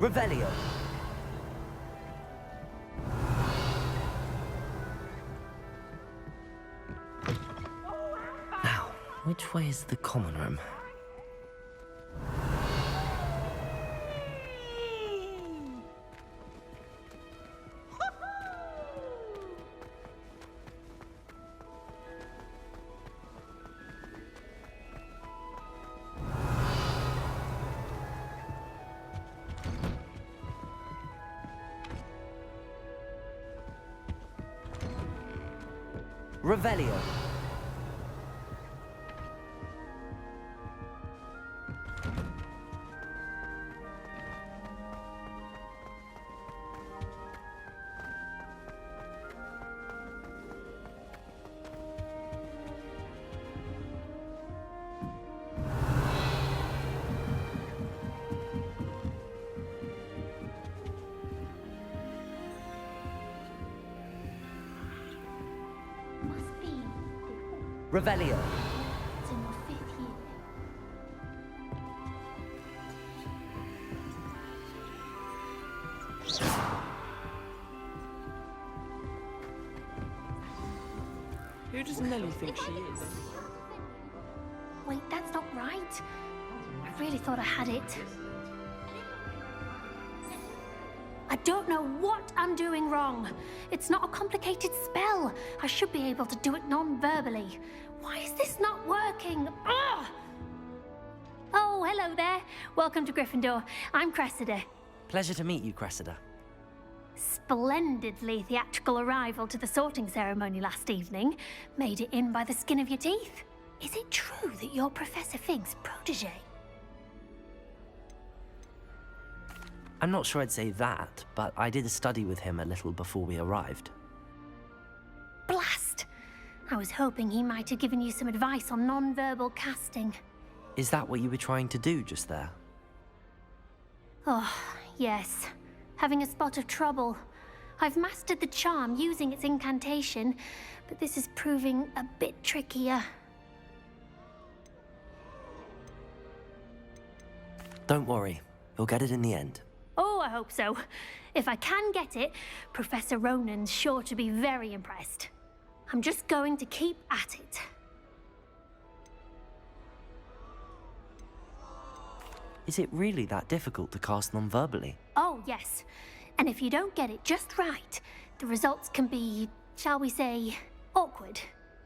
Revelio. Now, which way is the common room? Revelio. Must be. Revelio. It's in your 5th year. Who does Nelly think she is? Wait, that's not right. I really thought I had it. I don't know what I'm doing wrong. It's not a complicated spell. I should be able to do it non-verbally. Why is this not working? Ugh! Oh, hello there. Welcome to Gryffindor. I'm Cressida. Pleasure to meet you, Cressida. Splendidly theatrical arrival to the sorting ceremony last evening. Made it in by the skin of your teeth. Is it true that you're Professor Fig's protege? I'm not sure I'd say that, but I did study with him a little before we arrived. Blast! I was hoping he might have given you some advice on non-verbal casting. Is that what you were trying to do just there? Oh, yes. Having a spot of trouble. I've mastered the charm using its incantation, but this is proving a bit trickier. Don't worry, you'll get it in the end. Oh, I hope so. If I can get it, Professor Ronan's sure to be very impressed. I'm just going to keep at it. Is it really that difficult to cast non-verbally? Oh, yes. And if you don't get it just right, the results can be, shall we say, awkward.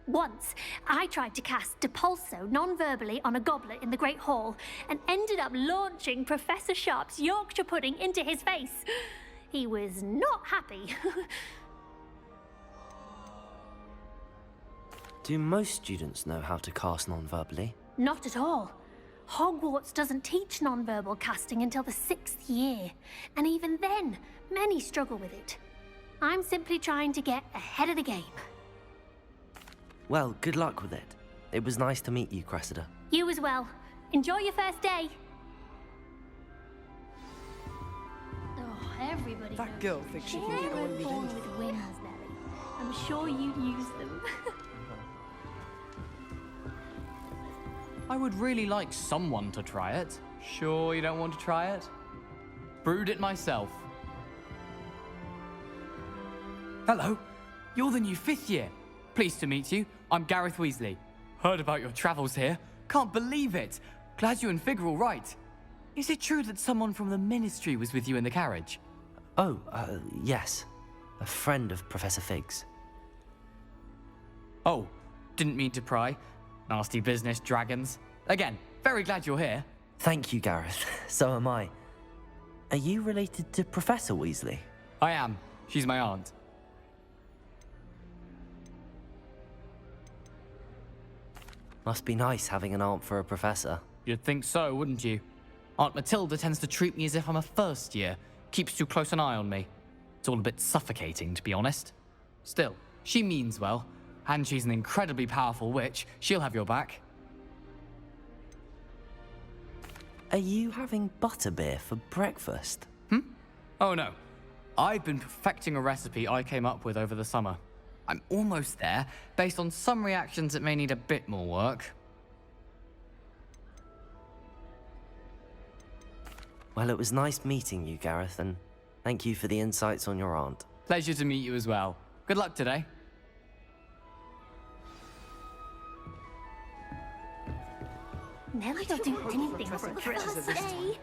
Once, I tried to cast Depulso non-verbally on a goblet in the Great Hall and ended up launching Professor Sharp's Yorkshire pudding into his face. He was not happy. Do most students know how to cast non-verbally? Not at all. Hogwarts doesn't teach non-verbal casting until the 6th year, and even then, many struggle with it. I'm simply trying to get ahead of the game. Well, good luck with it. It was nice to meet you, Cressida. You as well. Enjoy your first day. Oh, everybody That knows girl thinks she you can get away were with born anything. with wings, Nelly. I'm sure you'd use them. I would really like someone to try it. Sure you don't want to try it? Brewed it myself. Hello, you're the new 5th year. Pleased to meet you. I'm Gareth Weasley. Heard about your travels here. Can't believe it. Glad you and Fig are all right. Is it true that someone from the Ministry was with you in the carriage? Oh, yes. A friend of Professor Fig's. Oh, didn't mean to pry. Nasty business, dragons. Again, very glad you're here. Thank you, Gareth. So am I. Are you related to Professor Weasley? I am. She's my aunt. Must be nice having an aunt for a professor. You'd think so, wouldn't you? Aunt Matilda tends to treat me as if I'm a first year. Keeps too close an eye on me. It's all a bit suffocating, to be honest. Still, she means well. And she's an incredibly powerful witch. She'll have your back. Are you having butterbeer for breakfast? Oh no. I've been perfecting a recipe I came up with over the summer. I'm almost there, based on some reactions that may need a bit more work. Well, it was nice meeting you, Gareth, and thank you for the insights on your aunt. Pleasure to meet you as well. Good luck today. Nellie don't do anything for a Professor first this day.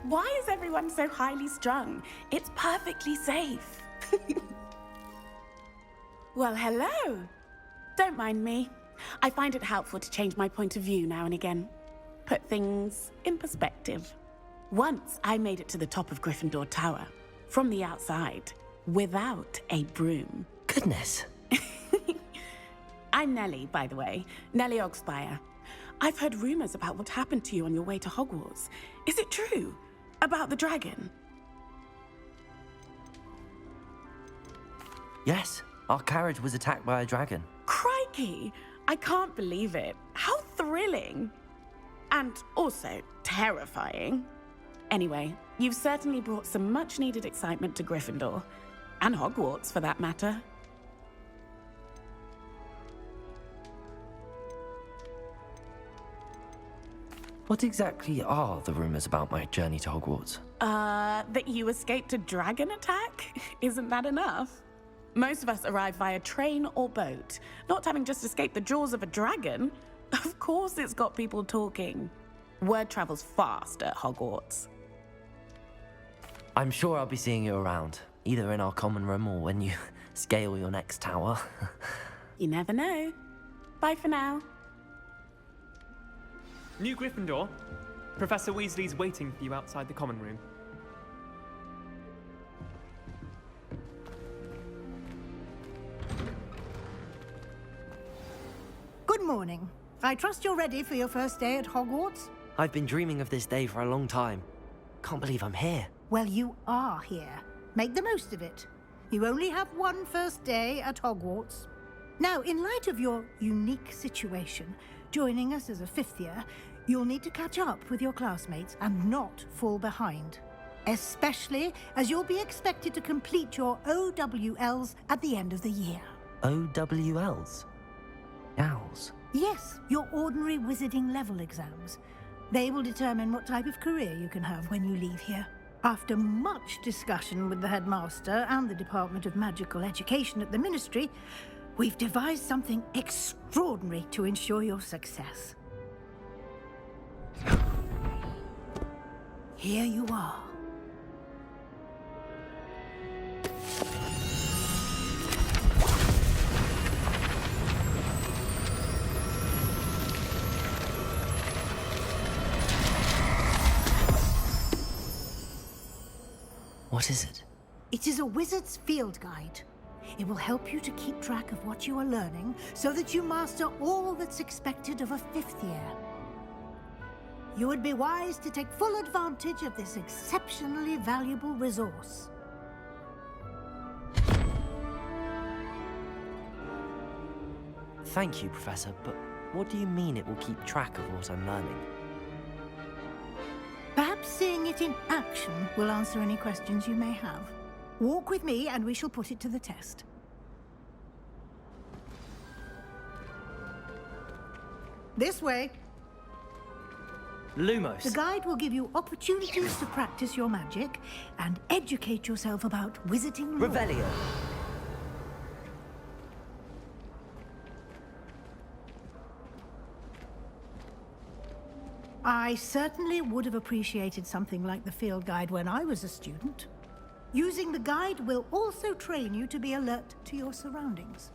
Why is everyone so highly strung? It's perfectly safe. Well, hello. Don't mind me. I find it helpful to change my point of view now and again. Put things in perspective. Once I made it to the top of Gryffindor Tower, from the outside, without a broom. Goodness. I'm Nellie, by the way. Nellie Ogspire. I've heard rumors about what happened to you on your way to Hogwarts. Is it true? About the dragon? Yes, our carriage was attacked by a dragon. Crikey! I can't believe it. How thrilling! And also terrifying. Anyway, you've certainly brought some much-needed excitement to Gryffindor. And Hogwarts, for that matter. What exactly are the rumors about my journey to Hogwarts? That you escaped a dragon attack? Isn't that enough? Most of us arrive via train or boat, not having just escaped the jaws of a dragon. Of course it's got people talking. Word travels fast at Hogwarts. I'm sure I'll be seeing you around, either in our common room or when you scale your next tower. You never know. Bye for now. New Gryffindor. Professor Weasley's waiting for you outside the common room. Good morning. I trust you're ready for your first day at Hogwarts? I've been dreaming of this day for a long time. Can't believe I'm here. Well, you are here. Make the most of it. You only have one first day at Hogwarts. Now, in light of your unique situation, joining us as a fifth year, you'll need to catch up with your classmates and not fall behind. Especially as you'll be expected to complete your OWLs at the end of the year. OWLs? Owls? Yes, your ordinary wizarding level exams. They will determine what type of career you can have when you leave here. After much discussion with the headmaster and the Department of Magical Education at the Ministry, we've devised something extraordinary to ensure your success. Here you are. What is it? It is a wizard's field guide. It will help you to keep track of what you are learning so that you master all that's expected of a fifth year. You would be wise to take full advantage of this exceptionally valuable resource. Thank you, Professor, but what do you mean it will keep track of what I'm learning? Perhaps seeing it in action will answer any questions you may have. Walk with me and we shall put it to the test. This way. Lumos. The guide will give you opportunities to practice your magic and educate yourself about wizarding lore. Revelio. I certainly would have appreciated something like the field guide when I was a student. Using the guide will also train you to be alert to your surroundings.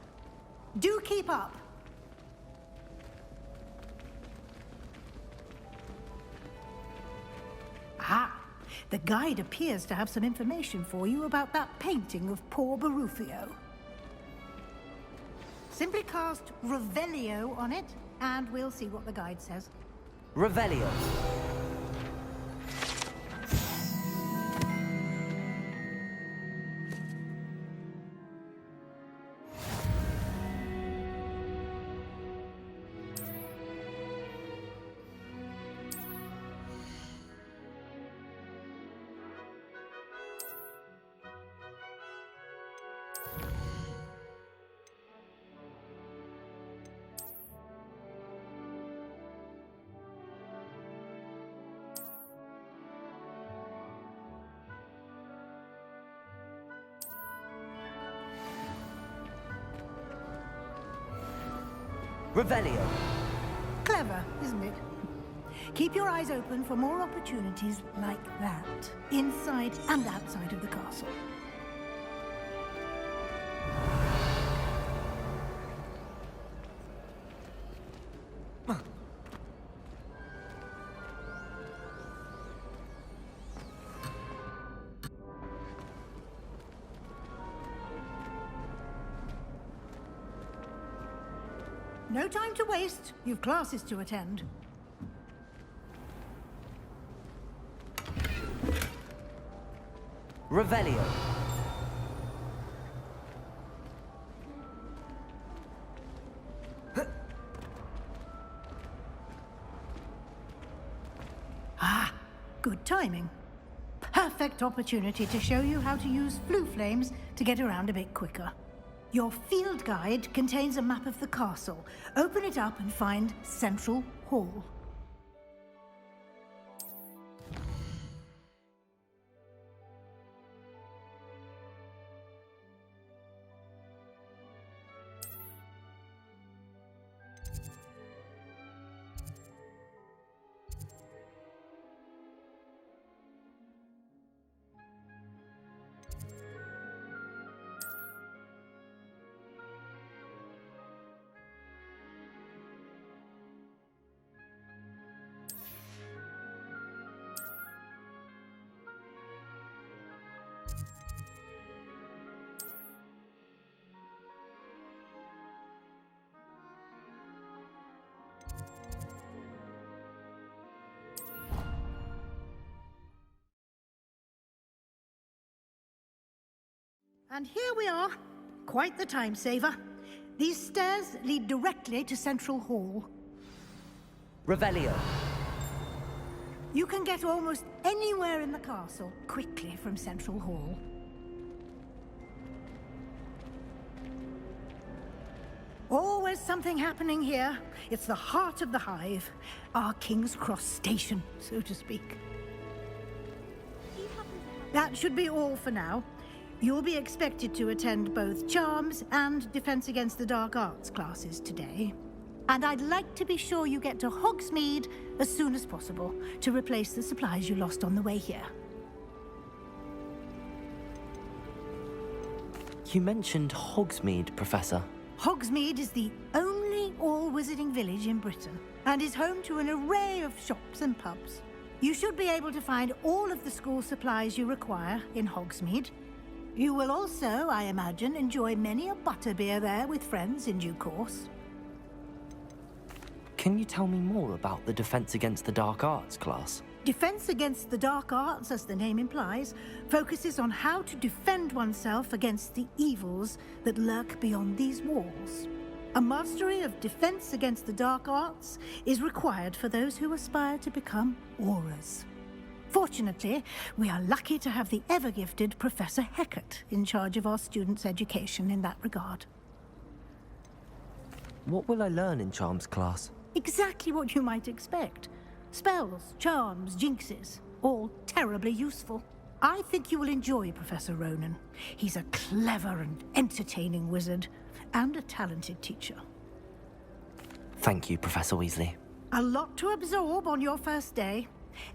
Do keep up! Ah, the guide appears to have some information for you about that painting of poor Barufio. Simply cast Revelio on it, and we'll see what the guide says. Revelio. Revelio. Clever, isn't it? Keep your eyes open for more opportunities like that, inside and outside of the castle. No time to waste. You've classes to attend. Revelio. Good timing. Perfect opportunity to show you how to use flue flames to get around a bit quicker. Your field guide contains a map of the castle. Open it up and find Central Hall. And here we are. Quite the time saver. These stairs lead directly to Central Hall. Revelio. You can get almost anywhere in the castle quickly from Central Hall. Always something happening here. It's the heart of the hive. Our King's Cross station, so to speak. That should be all for now. You'll be expected to attend both Charms and Defense Against the Dark Arts classes today. And I'd like to be sure you get to Hogsmeade as soon as possible to replace the supplies you lost on the way here. You mentioned Hogsmeade, Professor. Hogsmeade is the only all-wizarding village in Britain and is home to an array of shops and pubs. You should be able to find all of the school supplies you require in Hogsmeade. You will also, I imagine, enjoy many a butterbeer there with friends in due course. Can you tell me more about the Defense Against the Dark Arts class? Defense Against the Dark Arts, as the name implies, focuses on how to defend oneself against the evils that lurk beyond these walls. A mastery of Defense Against the Dark Arts is required for those who aspire to become Aurors. Fortunately, we are lucky to have the ever-gifted Professor Hecat in charge of our students' education in that regard. What will I learn in Charms class? Exactly what you might expect. Spells, charms, jinxes, all terribly useful. I think you will enjoy Professor Ronan. He's a clever and entertaining wizard, and a talented teacher. Thank you, Professor Weasley. A lot to absorb on your first day,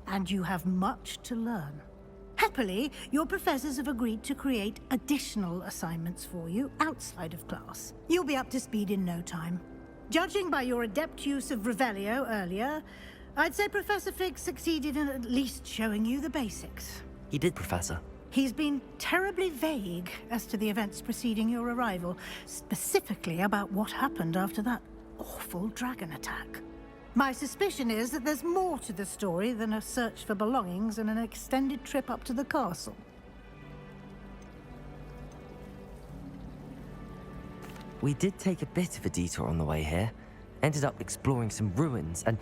and you have much to learn. Happily, your professors have agreed to create additional assignments for you outside of class. You'll be up to speed in no time. Judging by your adept use of Revelio earlier, I'd say Professor Fig succeeded in at least showing you the basics. He did, Professor. He's been terribly vague as to the events preceding your arrival, specifically about what happened after that awful dragon attack. My suspicion is that there's more to the story than a search for belongings and an extended trip up to the castle. We did take a bit of a detour on the way here. Ended up exploring some ruins and...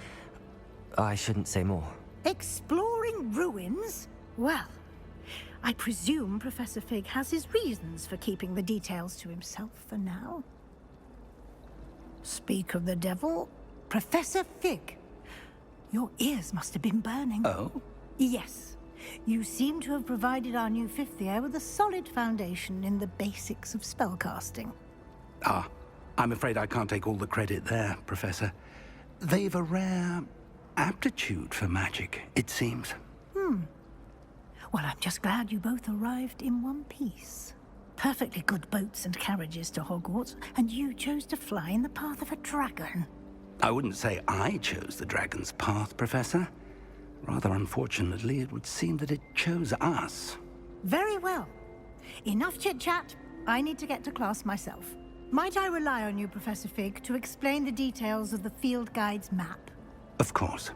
I shouldn't say more. Exploring ruins? Well, I presume Professor Fig has his reasons for keeping the details to himself for now. Speak of the devil, Professor Fig. Your ears must have been burning. Oh? Yes. You seem to have provided our new fifth year with a solid foundation in the basics of spellcasting. Ah, I'm afraid I can't take all the credit there, Professor. They've a rare aptitude for magic, it seems. Well, I'm just glad you both arrived in one piece. Perfectly good boats and carriages to Hogwarts, and you chose to fly in the path of a dragon. I wouldn't say I chose the dragon's path, Professor. Rather unfortunately, it would seem that it chose us. Very well. Enough chit-chat. I need to get to class myself. Might I rely on you, Professor Fig, to explain the details of the field guide's map? Of course.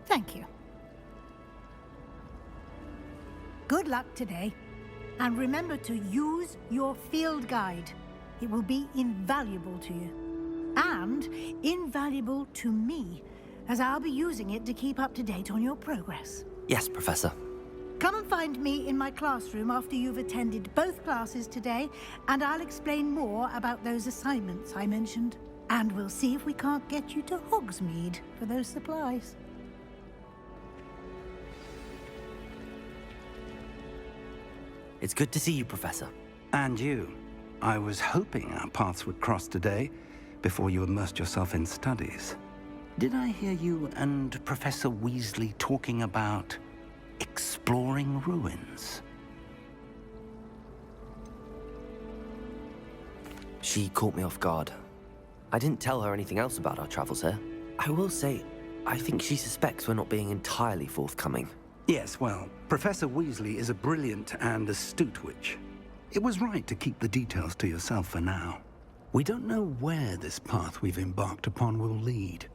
Thank you. Good luck today. And remember to use your field guide. It will be invaluable to you. And invaluable to me, as I'll be using it to keep up to date on your progress. Yes, Professor. Come and find me in my classroom after you've attended both classes today, and I'll explain more about those assignments I mentioned. And we'll see if we can't get you to Hogsmeade for those supplies. It's good to see you, Professor. And you. I was hoping our paths would cross today, before you immersed yourself in studies. Did I hear you and Professor Weasley talking about exploring ruins? She caught me off guard. I didn't tell her anything else about our travels here. I will say, I think she suspects we're not being entirely forthcoming. Yes, well, Professor Weasley is a brilliant and astute witch. It was right to keep the details to yourself for now. We don't know where this path we've embarked upon will lead.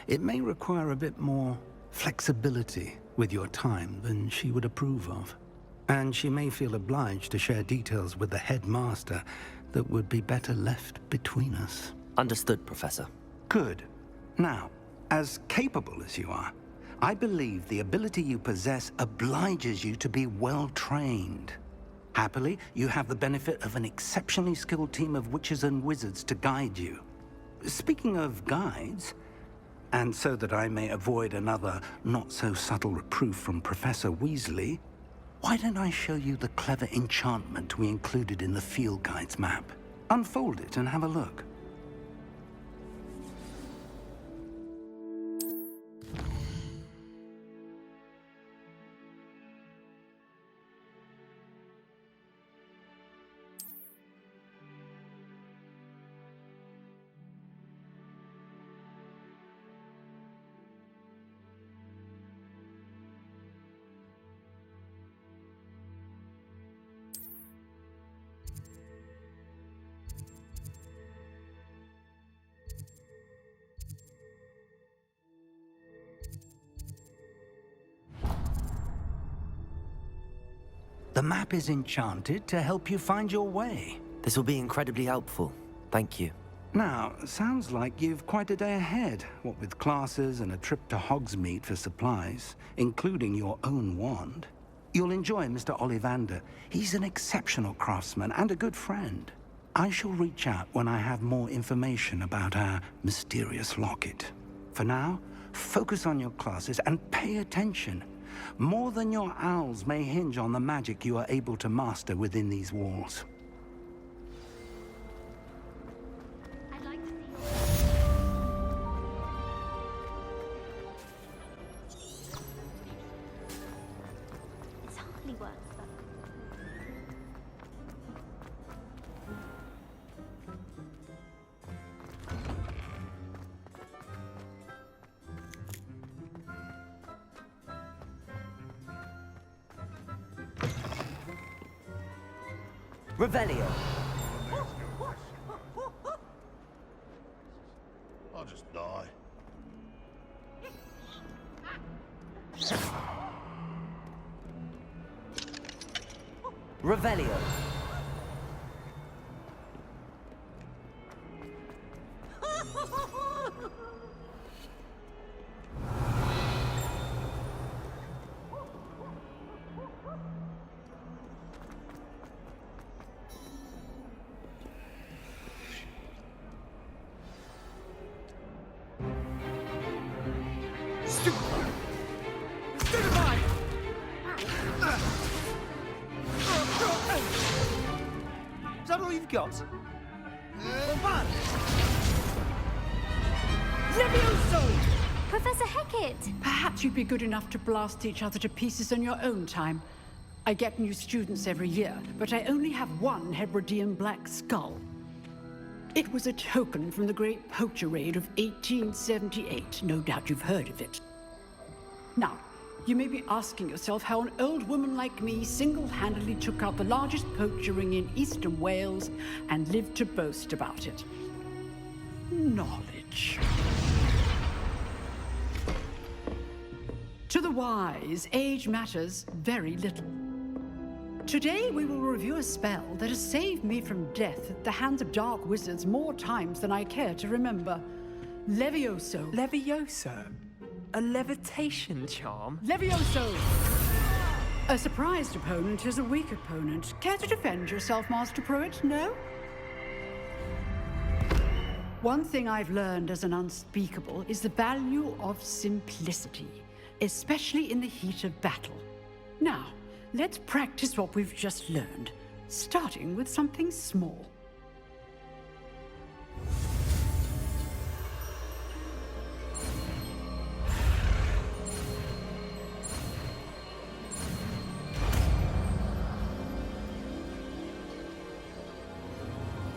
It may require a bit more flexibility with your time than she would approve of. And she may feel obliged to share details with the headmaster that would be better left between us. Understood, Professor. Good. Now, as capable as you are, I believe the ability you possess obliges you to be well-trained. Happily, you have the benefit of an exceptionally skilled team of witches and wizards to guide you. Speaking of guides, and so that I may avoid another not-so-subtle reproof from Professor Weasley, why don't I show you the clever enchantment we included in the field guide's map? Unfold it and have a look. The map is enchanted to help you find your way. This will be incredibly helpful. Thank you. Now, sounds like you've quite a day ahead, what with classes and a trip to Hogsmeade for supplies, including your own wand. You'll enjoy Mr. Ollivander. He's an exceptional craftsman and a good friend. I shall reach out when I have more information about our mysterious locket. For now, focus on your classes and pay attention. More than your owls may hinge on the magic you are able to master within these walls. I'd like to see It's hardly worth that. Revelio. I'll just die. Revelio. Is that all you've got? Levioso! Professor Hecat! Perhaps you'd be good enough to blast each other to pieces on your own time. I get new students every year, but I only have one Hebridean black skull. It was a token from the Great Poacher Raid of 1878. No doubt you've heard of it. Now, you may be asking yourself how an old woman like me single-handedly took out the largest poacher ring in eastern Wales and lived to boast about it. Knowledge. To the wise, age matters very little. Today we will review a spell that has saved me from death at the hands of dark wizards more times than I care to remember. Levioso. Levioso? A levitation charm? Levioso! A surprised opponent is a weak opponent. Care to defend yourself, Master Pruitt? No? One thing I've learned as an unspeakable is the value of simplicity, especially in the heat of battle. Now, let's practice what we've just learned, starting with something small.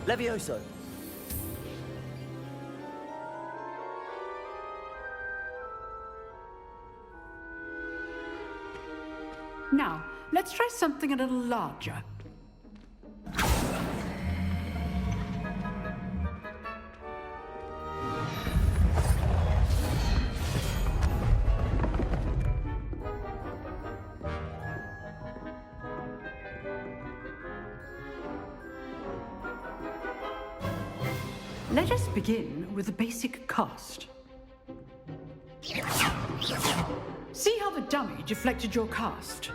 Levioso! Now, let's try something a little larger. Let us begin with the basic cast. See how the dummy deflected your cast?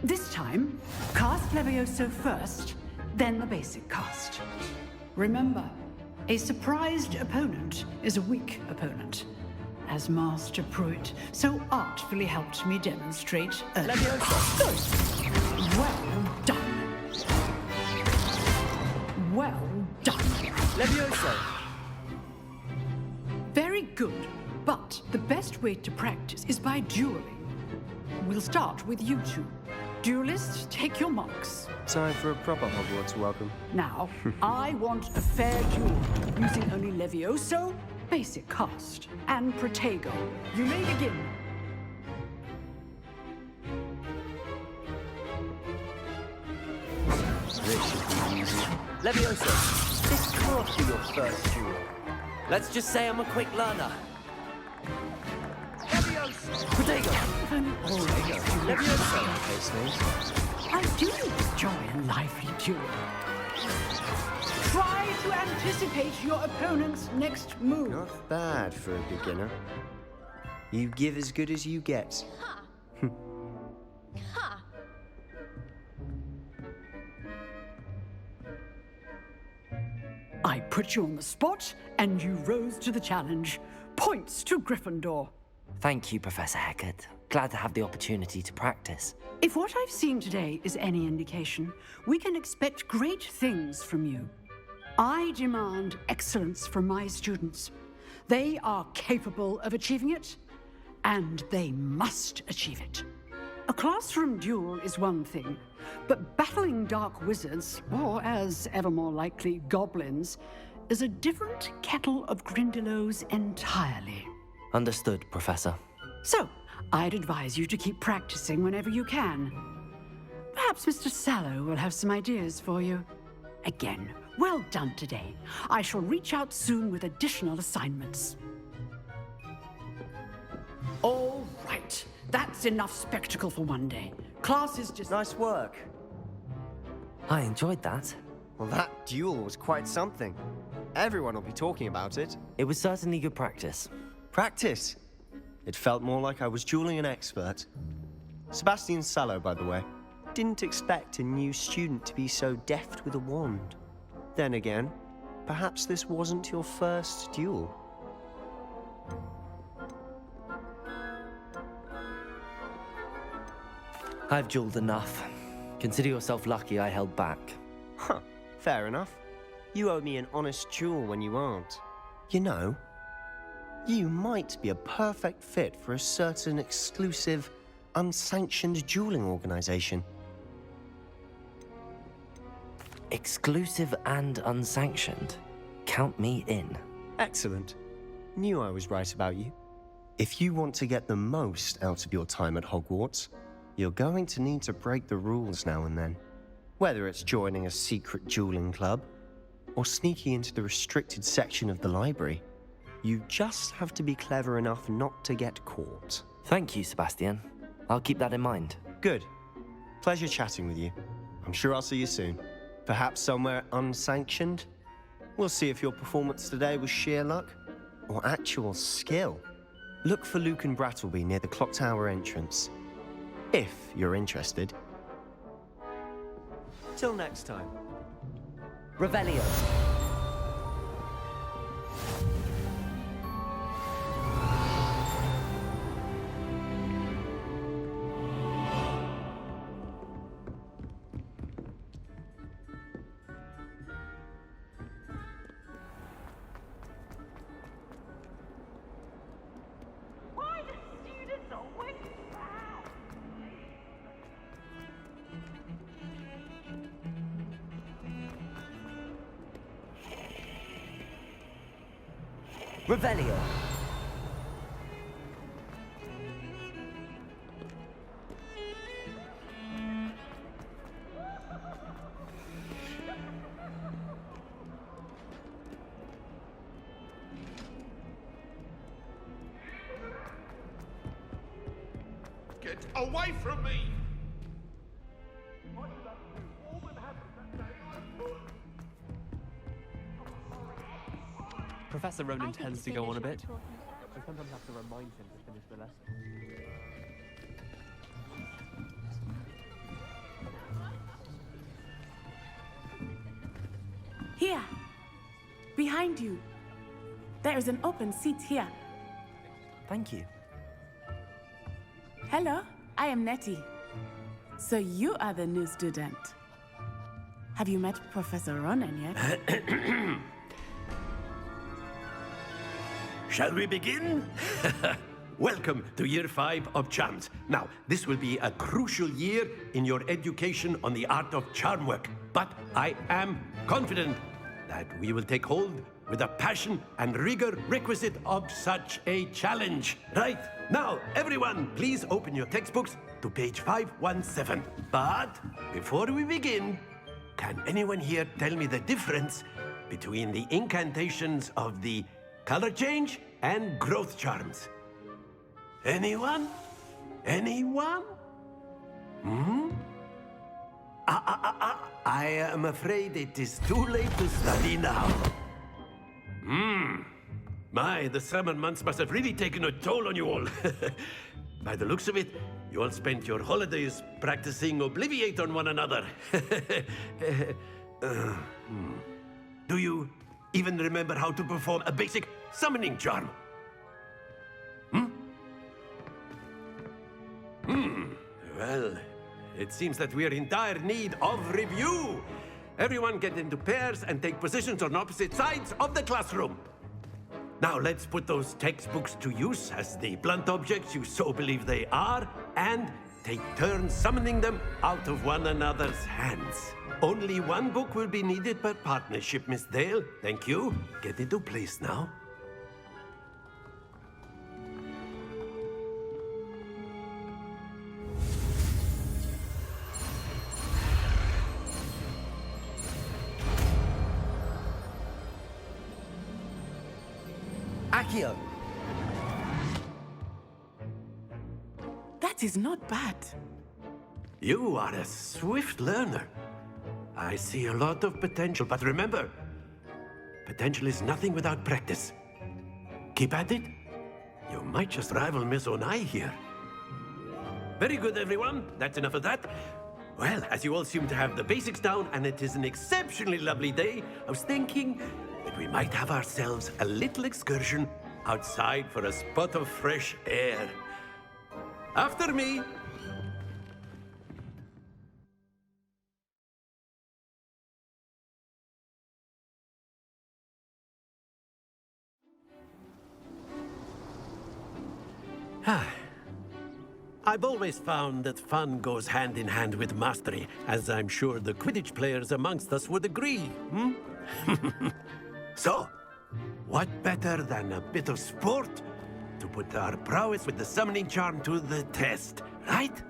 This time, cast Levioso first, then the basic cast. Remember, a surprised opponent is a weak opponent, as Master Pruitt so artfully helped me demonstrate earlier. Levioso! Good. Well done. Well done. Levioso! Very good, but the best way to practice is by dueling. We'll start with you two. Duelists, take your marks. Time for a proper Hogwarts welcome. Now, I want a fair duel, using only Levioso, basic cast, and Protego. You may begin. This should be easy. Levioso! This can't be your first duel. Let's just say I'm a quick learner. Levioso! Protego! Levioso! I do enjoy a lively duel. Try to anticipate your opponent's next move. Not bad for a beginner. You give as good as you get. I put you on the spot, and you rose to the challenge. Points to Gryffindor. Thank you, Professor Hecat. Glad to have the opportunity to practice. If what I've seen today is any indication, we can expect great things from you. I demand excellence from my students. They are capable of achieving it, and they must achieve it. A classroom duel is one thing, but battling dark wizards, or as ever more likely, goblins, is a different kettle of Grindylows entirely. Understood, Professor. So, I'd advise you to keep practicing whenever you can. Perhaps Mr. Sallow will have some ideas for you. Again, well done today. I shall reach out soon with additional assignments. All right. That's enough spectacle for one day. Class is just... Nice work. I enjoyed that. Well, that duel was quite something. Everyone will be talking about it. It was certainly good practice. Practice? It felt more like I was dueling an expert. Sebastian Sallow, by the way. Didn't expect a new student to be so deft with a wand. Then again, perhaps this wasn't your first duel. I've dueled enough. Consider yourself lucky I held back. Huh, fair enough. You owe me an honest jewel when you aren't. You know, you might be a perfect fit for a certain exclusive, unsanctioned dueling organization. Exclusive and unsanctioned. Count me in. Excellent. Knew I was right about you. If you want to get the most out of your time at Hogwarts, you're going to need to break the rules now and then. Whether it's joining a secret dueling club, or sneaking into the restricted section of the library, you just have to be clever enough not to get caught. Thank you, Sebastian. I'll keep that in mind. Good. Pleasure chatting with you. I'm sure I'll see you soon. Perhaps somewhere unsanctioned? We'll see if your performance today was sheer luck or actual skill. Look for Luke and Brattleby near the clock tower entrance, if you're interested. Till next time. Revelio. Revelio. Get away from me! Professor Ronan tends to go on a bit. I sometimes have to remind him to finish the lesson. Here. Behind you. There is an open seat here. Thank you. Hello, I am Nettie. So you are the new student. Have you met Professor Ronan yet? Shall we begin? Welcome to Year 5 of Charms. Now, this will be a crucial year in your education on the art of charm work. But I am confident that we will take hold with the passion and rigor requisite of such a challenge. Right, now, everyone, please open your textbooks to page 517. But before we begin, can anyone here tell me the difference between the incantations of the color change and growth charms? Anyone? Anyone? I am afraid it is too late to study now. My, the summer months must have really taken a toll on you all. By the looks of it, you all spent your holidays practicing Obliviate on one another. Do you even remember how to perform a basic summoning charm? Well, it seems that we are in dire need of review. Everyone get into pairs and take positions on opposite sides of the classroom. Now let's put those textbooks to use as the blunt objects you so believe they are, and take turns summoning them out of one another's hands. Only one book will be needed per partnership, Miss Dale. Thank you. Get into place now. Accio. That is not bad. You are a swift learner. I see a lot of potential, but remember, potential is nothing without practice. Keep at it. You might just rival Miss Onai here. Very good, everyone. That's enough of that. Well, as you all seem to have the basics down, and it is an exceptionally lovely day, I was thinking that we might have ourselves a little excursion outside for a spot of fresh air. After me. I've always found that fun goes hand in hand with mastery, as I'm sure the Quidditch players amongst us would agree, hmm? So, what better than a bit of sport to put our prowess with the summoning charm to the test, right?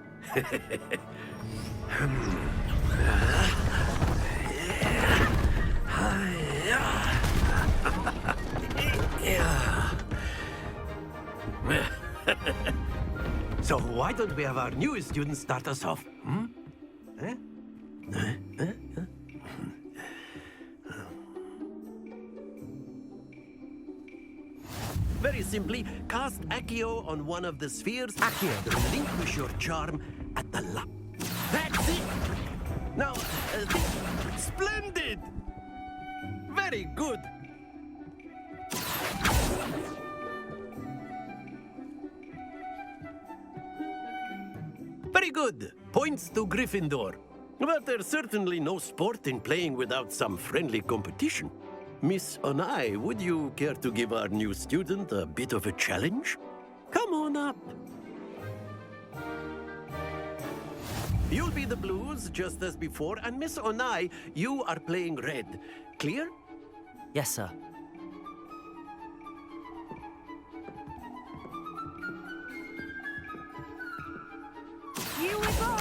So why don't we have our newest student start us off? Hmm? Very simply, cast Accio on one of the spheres. Accio. Relinquish your charm at the That's it! Now, splendid! Very good! Very good. Points to Gryffindor. But there's certainly no sport in playing without some friendly competition. Miss Onai, would you care to give our new student a bit of a challenge? Come on up. You'll be the blues, just as before, and Miss Onai, you are playing red. Clear? Yes, sir. Here we go!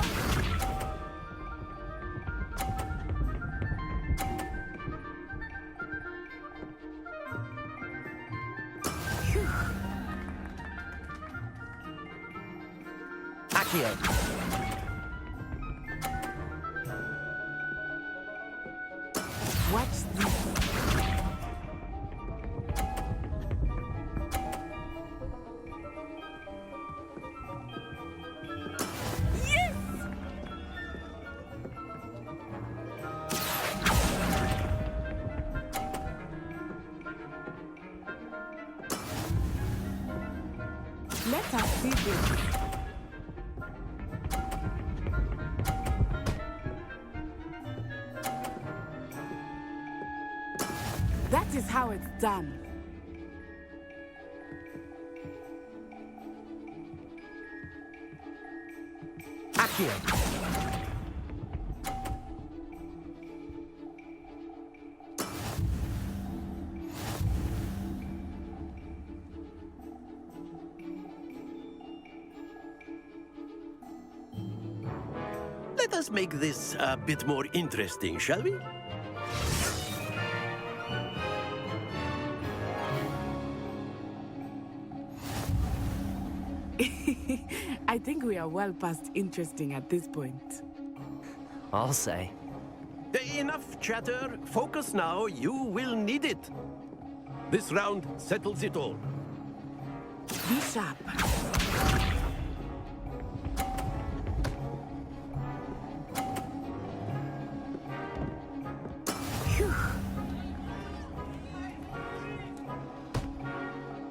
Accio. What's this? Let us see this. That is how it's done. Accio. Let us make this a bit more interesting, shall we? I think we are well past interesting at this point. I'll say. Enough chatter. Focus now. You will need it. This round settles it all. Be sharp. Phew.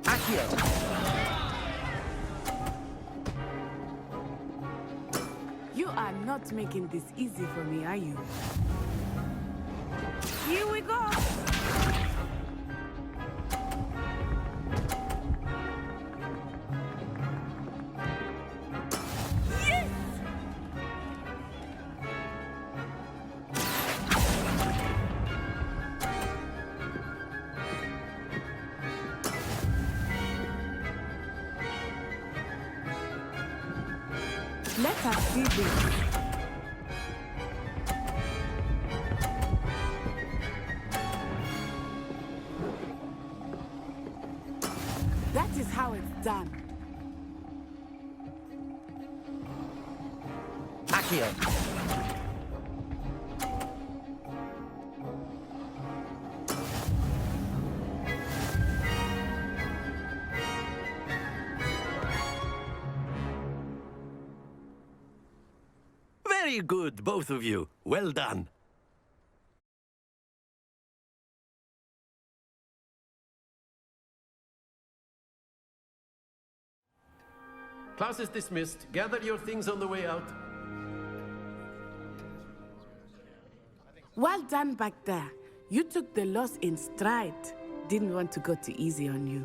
Accio. You are not making this easy for me, are you? Here we go! Yes! Let us see this. That is how it's done. Accio. Very good, both of you. Well done. Class is dismissed. Gather your things on the way out. Well done back there. You took the loss in stride. Didn't want to go too easy on you.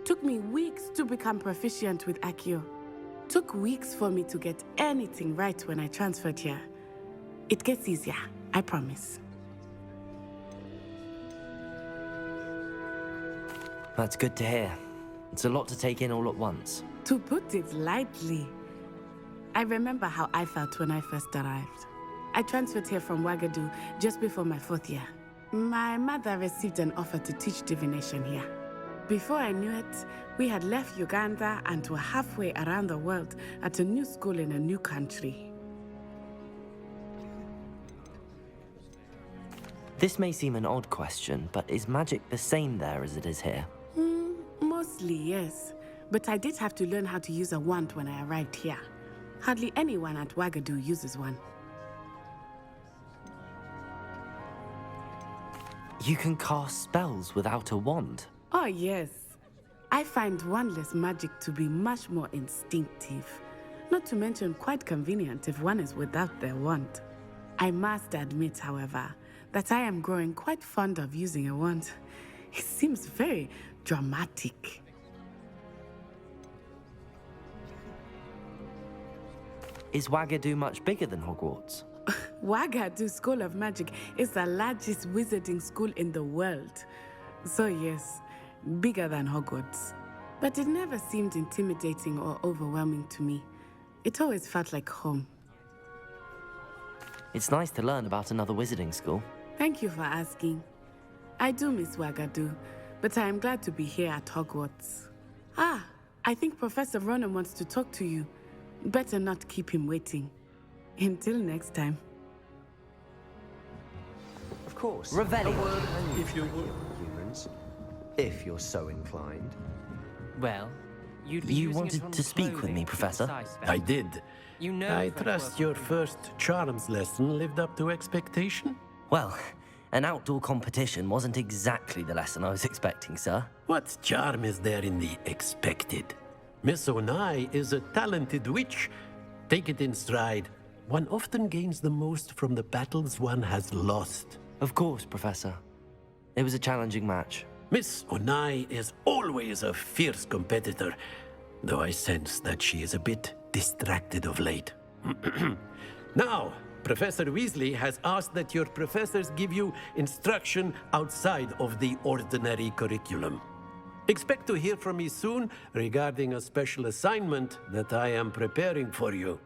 Took me weeks to become proficient with Accio. Took weeks for me to get anything right when I transferred here. It gets easier, I promise. That's good to hear. It's a lot to take in all at once. To put it lightly, I remember how I felt when I first arrived. I transferred here from Ouagadougou just before my 4th year. My mother received an offer to teach divination here. Before I knew it, we had left Uganda and were halfway around the world at a new school in a new country. This may seem an odd question, but is magic the same there as it is here? Mostly, yes. But I did have to learn how to use a wand when I arrived here. Hardly anyone at Ouagadougou uses one. You can cast spells without a wand? Oh, yes. I find wandless magic to be much more instinctive. Not to mention quite convenient if one is without their wand. I must admit, however, that I am growing quite fond of using a wand. It seems very dramatic. Is Ouagadougou much bigger than Hogwarts? Ouagadougou School of Magic is the largest wizarding school in the world. So yes, bigger than Hogwarts. But it never seemed intimidating or overwhelming to me. It always felt like home. It's nice to learn about another wizarding school. Thank you for asking. I do miss Ouagadougou, but I am glad to be here at Hogwarts. Ah, I think Professor Ronan wants to talk to you. Better not keep him waiting. Until next time. Of course. Revelio. A word if you would, humans. If you're so inclined. Well, You wanted to speak with me, Professor? I did. You know I French trust work your will be- first charms lesson lived up to expectation? Well, an outdoor competition wasn't exactly the lesson I was expecting, sir. What charm is there in the expected? Miss Onai is a talented witch. Take it in stride. One often gains the most from the battles one has lost. Of course, Professor. It was a challenging match. Miss Onai is always a fierce competitor, though I sense that she is a bit distracted of late. Now, Professor Weasley has asked that your professors give you instruction outside of the ordinary curriculum. Expect to hear from me soon regarding a special assignment that I am preparing for you.